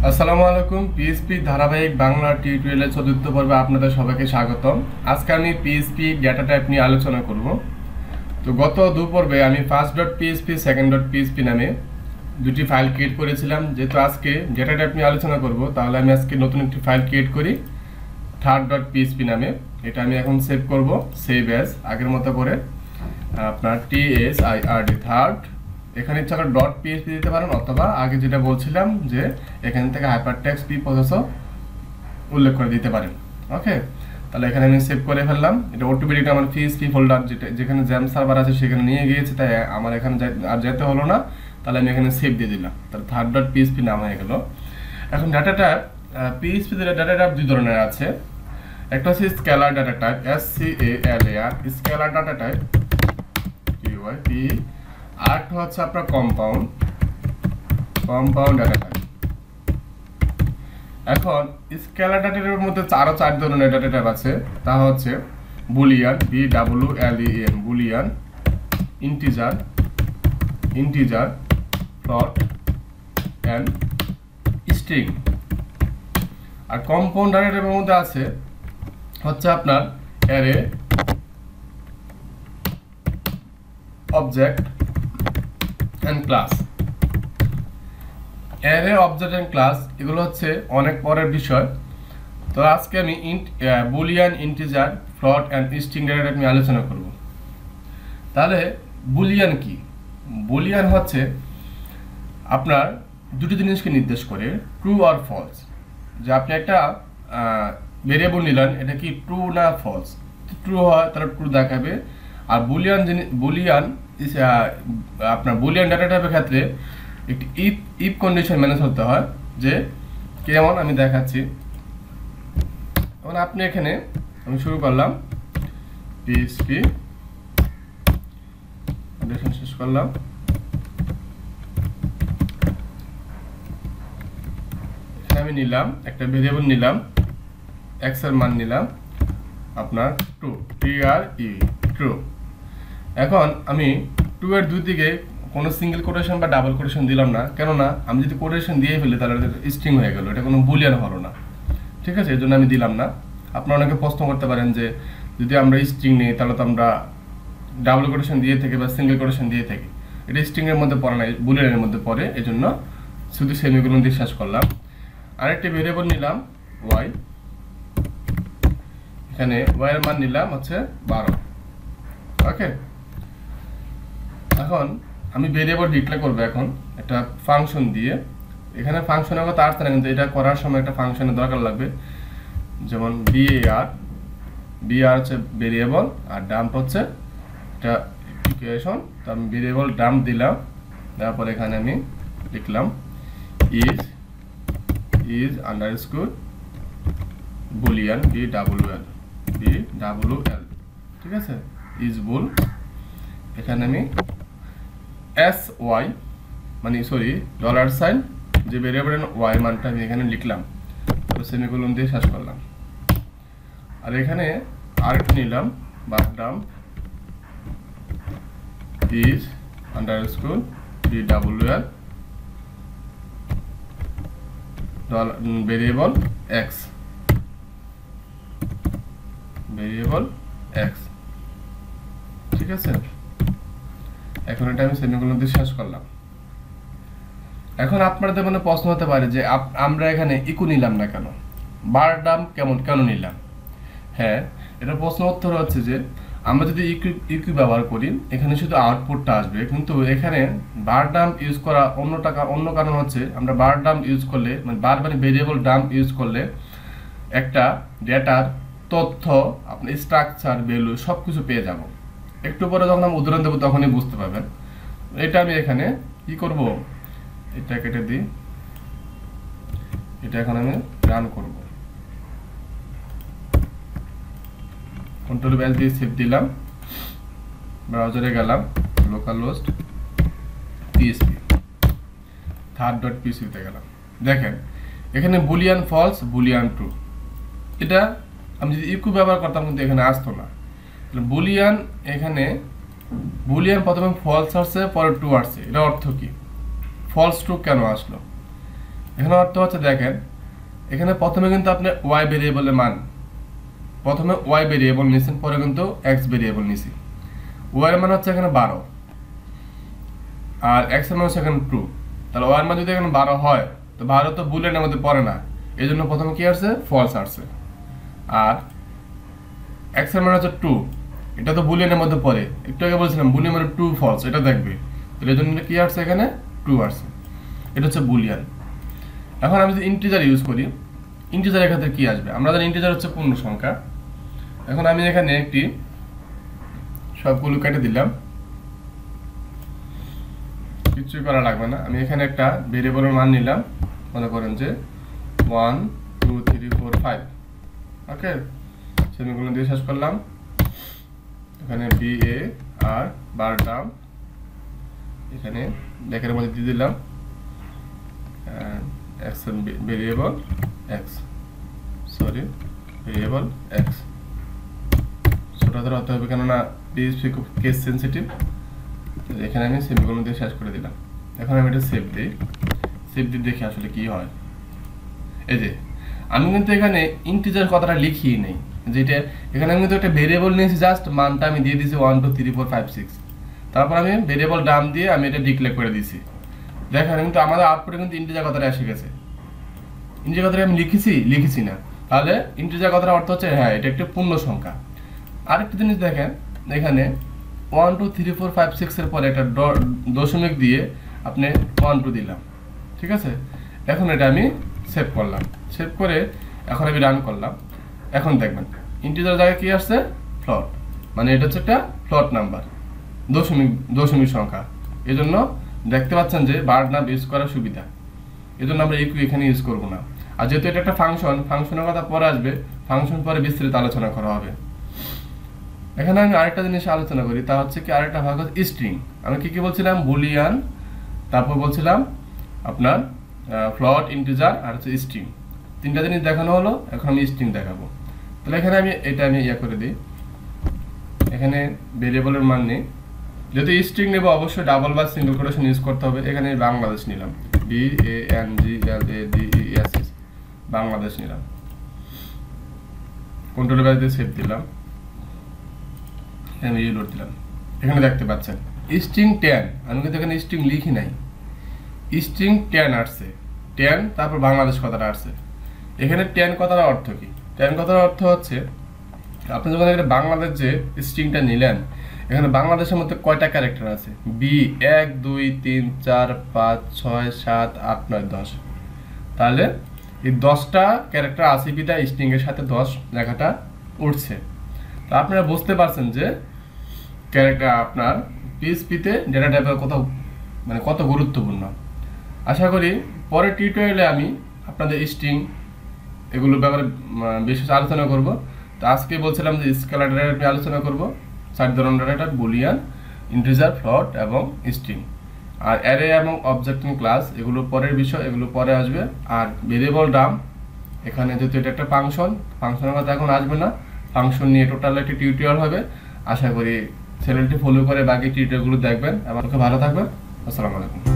আসসালামু আলাইকুম। পিএসপি ধারাবাহিক বাংলা টিউটোরিয়ালের চতুর্থ পর্বে আপনাদের সবাইকে স্বাগতম। আজকে আমি পিএসপি ডেটা টাইপ নিয়ে আলোচনা করব। তো গত দু পর্বে আমি first dot PSP second dot PSP নামে দুটি ফাইল ক্রিয়েট করেছিলাম। যেহেতু আজকে ডেটা টাইপ নিয়ে আলোচনা করব, তাহলে আমি আজকে নতুন একটি ফাইল ক্রিয়েট করি থার্ড ডট পিএসপি নামে। এটা আমি এখন সেভ করব, সেভ অ্যাজ আগের মতো করে আপনার THIRD থার্ড। এখানে ইচ্ছা করে ডট পিএসপি দিতে পারেন, অথবা আগে যেটা বলছিলাম যে এখান থেকে হাইপারটেক্সট পি প্রসেসও উল্লেখ করে দিতে পারেন। ওকে, তাহলে এখানে আমি সেভ করে ফেললাম। এটা অটোমেটিক আমার পিএসপি ফোল্ডার যেখানে জ্যাম সার্ভার আছে সেখানে নিয়ে গিয়েছে, তাই আমার এখানে আর যেতে হলো না। তাহলে আমি এখানে সেভ দিয়ে দিলাম, তাহলে থার্ড ডট পিএসপি নাম হয়ে গেল। এখন data type PSP data type দুই ধরনের আছে। একটা হচ্ছে scalar data type, SCALAR scalar data type PYP। আরেকটা হচ্ছে আপনার কম্পাউন্ড ডাটা টাইপ। এখন স্কেলার ডাটা টাইপের মধ্যে আরো চার ধরনের ডাটা টাইপ আছে। তা হচ্ছে boolean, BWLEN boolean, integer, float and string. আর কম্পাউন্ড ডাটা টাইপের মধ্যে আছে হচ্ছে আপনার array, object and class. Array, object and class এগুলো হচ্ছে অনেক পরের বিষয়। তো আজকে আমি boolean, integer, float and string data type নিয়ে আলোচনা করব। তাহলে বুলিয়ান কি? বুলিয়ান হচ্ছে আপনার দুটি জিনিসকে নির্দেশ করে, ট্রু আর ফলস। যে আপনি একটা ভেরিয়েবল নিলেন, এটা কি ট্রু না ফলস। ট্রু হয় তাহলে ট্রু দেখাবে। আর বুলিয়ান আপনার বুলিয়ান ডাটা টাইপের ক্ষেত্রে একটি ইফ কন্ডিশন মেনে চলতে হয়। যে কেমন আমি দেখাচ্ছি। এখন আপনি এখানে আমি শুরু করলাম পিএসপি কন্ডিশন শেষ করলাম। এখানে আমি নিলাম একটা ভেরিয়েবল, নিলাম x এর মান নিলাম আপনার ট্রু, ট্রু। এখন আমি ট্রু এর দুই দিকে কোনো সিঙ্গেল কোটেশন বা ডাবল কোটেশন দিলাম না, কেননা আমি যদি কোটেশন দিয়ে ফেলি তাহলে স্ট্রিং হয়ে গেল, এটা কোনো বুলিয়ান হলো না। ঠিক আছে, এই জন্য আমি দিলাম না। আপনারা অনেকে প্রশ্ন করতে পারেন যে যদি আমরা স্ট্রিং নিই তাহলে তো আমরা ডাবল কোটেশন দিয়ে থাকি বা সিঙ্গেল কোটেশন দিয়ে থাকি। এটা স্ট্রিং এর মধ্যে পড়ে না, বুলিয়ানের মধ্যে পড়ে, এই জন্য শুধু সেমিকোলন দিয়ে শেষ করলাম। আরেকটি ভেরিয়েবল নিলাম y, এখানে y এর মান নিলাম হচ্ছে 12। ওকে, এখন আমি ভেরিয়েবল ডিক্লেয়ার করব এখন একটা ফাংশন দিয়ে। এখানে ফাংশনের কথা আসছে না, কিন্তু এটা করার সময় একটা ফাংশনের দরকার লাগবে। যেমন BAR হচ্ছে ভেরিয়েবল, আর ডাম্প হচ্ছে এটা ইকুয়েশন। তো আমি ভেরিয়েবল ডাম্প দিলাম, তারপর এখানে আমি লিখলাম ইজ আন্ডারস্কোর বুলিয়ান BWL। ঠিক আছে, ইজ বুল। এখানে আমি SY মানে ডলার সাইন যে ভেরিয়েবলের y মানটা আমি এখানে লিখলাম, তারপর সেমিকোলন দিয়ে শেষ করলাম। আর এখানে আরেকটা নিলাম বাকডাম্প is underscore BWL variable x, ঠিক আছে। এখন এটা আমি সেমিকোলন দিয়ে শেষ করলাম। এখন আপনাদের মনে প্রশ্ন হতে পারে যে আমরা এখানে ইকু নিলাম না কেন, বার ডাম্প কেন নিলাম? হ্যাঁ, এটা প্রশ্ন উত্তর হচ্ছে যে আমরা যদি ইকু ব্যবহার করি এখানে শুধু আউটপুটটা আসবে, কিন্তু এখানে বার ডাম্প ইউজ করা অন্য কারণ হচ্ছে আমরা বার ডাম্প ইউজ করলে মানে ভেরিয়েবল ডাম্প ইউজ করলে একটা ডেটার তথ্য আপনার স্ট্রাকচার, ভ্যালু সবকিছু পেয়ে যাব। একটু পরে যখন আমি উদাহরণ দেবো তখনই বুঝতে পারবেন। এটা আমি এখানে কি করব, এটা কেটে দিই, এটা এখন আমি রান করব। কন্ট্রোল ব্যাস দিয়ে সেভ দিলাম, ব্রাউজারে গেলাম, লোকালহোস্ট পিএসপি থার্ড ডট পিএসপিতে গেলাম। দেখেন এখানে বুলিয়ান ফলস, বুলিয়ান ট্রু। এটা আমি যদি ইকু ব্যবহার করতাম কিন্তু এখানে আসতো না। বুলিয়ান এখানে বুলিয়ান প্রথমে ফলস আসছে, পরে ট্রু আসছে। এটা অর্থ কি? ফলস ট্রু কেন আসলো? এখানে অর্থ হচ্ছে দেখেন, এখানে প্রথমে কিন্তু আপনি ওয়াই ভেরিয়েবলের মান, প্রথমে ওয়াই ভেরিয়েবল নিয়েছেন, পরে কিন্তু এক্স ভেরিয়েবল নিয়েছি। ওয়াই এর মান হচ্ছে এখানে 12 আর এক্স এর মান হচ্ছে এখানে 2। তাহলে ওয়াই এর মান যদি এখানে 12 হয়, তো 12 তো বুলিয়ানের মধ্যে পড়ে না, এই জন্য প্রথমে কি আসছে, ফলস আসছে। আর এক্স এর মান হচ্ছে 2, এটা তো বুলিয়ানের মধ্যে পড়ে, একটু আগে বলছিলাম বুলিয়ান মানে ট্রু ফলস, এটা দেখবে, তাহলে এই জন্য কি আসছে, এখানে 2 আসছে। এটা হচ্ছে বুলিয়ান। এখন আমি যদি ইন্টিজার ইউজ করি, ইন্টিজারের ক্ষেত্রে কি আসবে, আমরা জানি ইন্টিজার হচ্ছে পূর্ণ সংখ্যা। এখন আমি এখানে একটি সবগুলো কেটে দিলাম, কিছুই করা লাগবে না। আমি এখানে একটা ভেরিয়েবলের মান নিলাম, মনে করেন যে 1 2 3 4 5, ওকে, সেগুলো দিয়ে শেষ করলাম। এখানে B A R bar term এখানে ব্র্যাকেটের মধ্যে দিয়ে দিলাম, x variable x, sorry variable x, ছোট হাতের হতে হবে কেননা পিএইচপি খুব কেস সেন্সিটিভ। এখানে আমি সেমিকোলন দিয়ে শেষ করে দিলাম। এখন আমি এটা সেভ দিই, সেভ দিয়ে দেখি আসলে কি হয়। এই যে আমি কিন্তু এখানে ইন্টিজার কথাটা লিখিই নেই, যেটা এখানে আমি কিন্তু একটা ভেরিয়েবল নিয়েছি, জাস্ট মানটা আমি দিয়ে দিয়েছি 1 2 3 4 5 6, তারপর আমি ভেরিয়েবল নাম দিয়ে আমি এটা ডিক্লেয়ার করে দিয়েছি। দেখেন কিন্তু আমাদের আউটপুটে কিন্তু ইন্টিজার কথাটা এসে গেছে। ইন্টিজার কথাটা আমি লিখেছি না, তাহলে ইন্টিজার কথার অর্থ হচ্ছে হ্যাঁ এটা একটা পূর্ণ সংখ্যা। আরেকটা জিনিস দেখেন, এখানে 1 2 3 4 5 6 এর পরে একটা দশমিক দিয়ে আপনি 1 2 দিলাম, ঠিক আছে। এখন এটা আমি সেভ করলাম, সেভ করে এখন আমি রান করলাম। এখন দেখবেন ইন্টিজার জায়গায় কি আসছে, ফ্লোট, মানে এটা হচ্ছে একটা ফ্লোট নাম্বার, দশমিক সংখ্যা। এই জন্য দেখতে পাচ্ছেন যে বার নাম ইউজ করার সুবিধা, এই জন্য আমরা ইকুই এখানে ইউজ করবো না। আর যেহেতু এটা একটা ফাংশন, ফাংশনের কথা পরে আসবে, ফাংশন পরে বিস্তারিত আলোচনা করা হবে। এখানে আমি আরেকটা জিনিস আলোচনা করি, তা হচ্ছে কি আরেকটা ভাগ হচ্ছে স্ট্রিং। আমি কি বলছিলাম, বুলিয়ান, তারপর বলছিলাম আপনার ফ্লোট, ইন্টিজার আর হচ্ছে স্ট্রিং, তিনটা জিনিস দেখানো হলো। এখন আমি স্ট্রিং দেখাবো। তাহলে এখানে আমি এটা ইয়ে করে দিই, এখানে ভেরিয়েবলের মান নেই, যেহেতু স্ট্রিং নেব অবশ্যই ডাবল বা সিঙ্গেল কোটেশন ইউজ করতে হবে। এখানে বাংলাদেশ নিলাম, BANGLADES, বাংলাদেশ নিলাম, কন্ট্রোল বাড়িতে সেভ দিলাম, আমি রিলোড দিলাম। এখানে দেখতে পাচ্ছেন স্ট্রিং 10, আমি কিন্তু এখানে স্ট্রিং লিখি নাই, স্ট্রিং 10 আসছে, 10 তারপর বাংলাদেশ কথাটা আসছে। এখানে 10 কথার অর্থ কি, 10 কথার অর্থ হচ্ছে আপনি যখন এখানে বাংলাদেশ যে স্ট্রিংটা নিলেন, এখানে বাংলাদেশের মধ্যে কয়টা ক্যারেক্টার আছে, বি 1 2 3 4 5 6 7 8 9 10, তাহলে এই 10টা ক্যারেক্টার আছে বিদা স্ট্রিং এর সাথে 10 লেখাটা উঠছে। তো আপনারা বুঝতে পারছেন যে ক্যারেক্টার আপনার পিএইচপিতে ডেটা টাইপের কত গুরুত্বপূর্ণ। আশা করি পরের টিউটোরিয়ালে আমি আপনাদের স্ট্রিং এগুলোর ব্যাপারে বিশেষ আলোচনা করব। তো আজকে বলছিলাম যে স্কেলার ডেটা নিয়ে আলোচনা করব, 4 ধরনের ডেটা, বুলিয়ান, ইন্টিজার, ফ্লোট এবং স্ট্রিং। আর অ্যারে এবং অবজেক্ট ক্লাস এগুলো পরের বিষয়, এগুলো পরে আসবে। আর ভেরিয়েবল নাম, এখানে যেহেতু এটা একটা ফাংশনের কথা এখন আসবে না, ফাংশন নিয়ে টোটাল একটা টিউটোরিয়াল হবে। আশা করি চ্যানেলটি ফলো করে বাকি টিউটোরিয়ালগুলো দেখবেন এবং ভালো থাকবেন। আসসালামু আলাইকুম।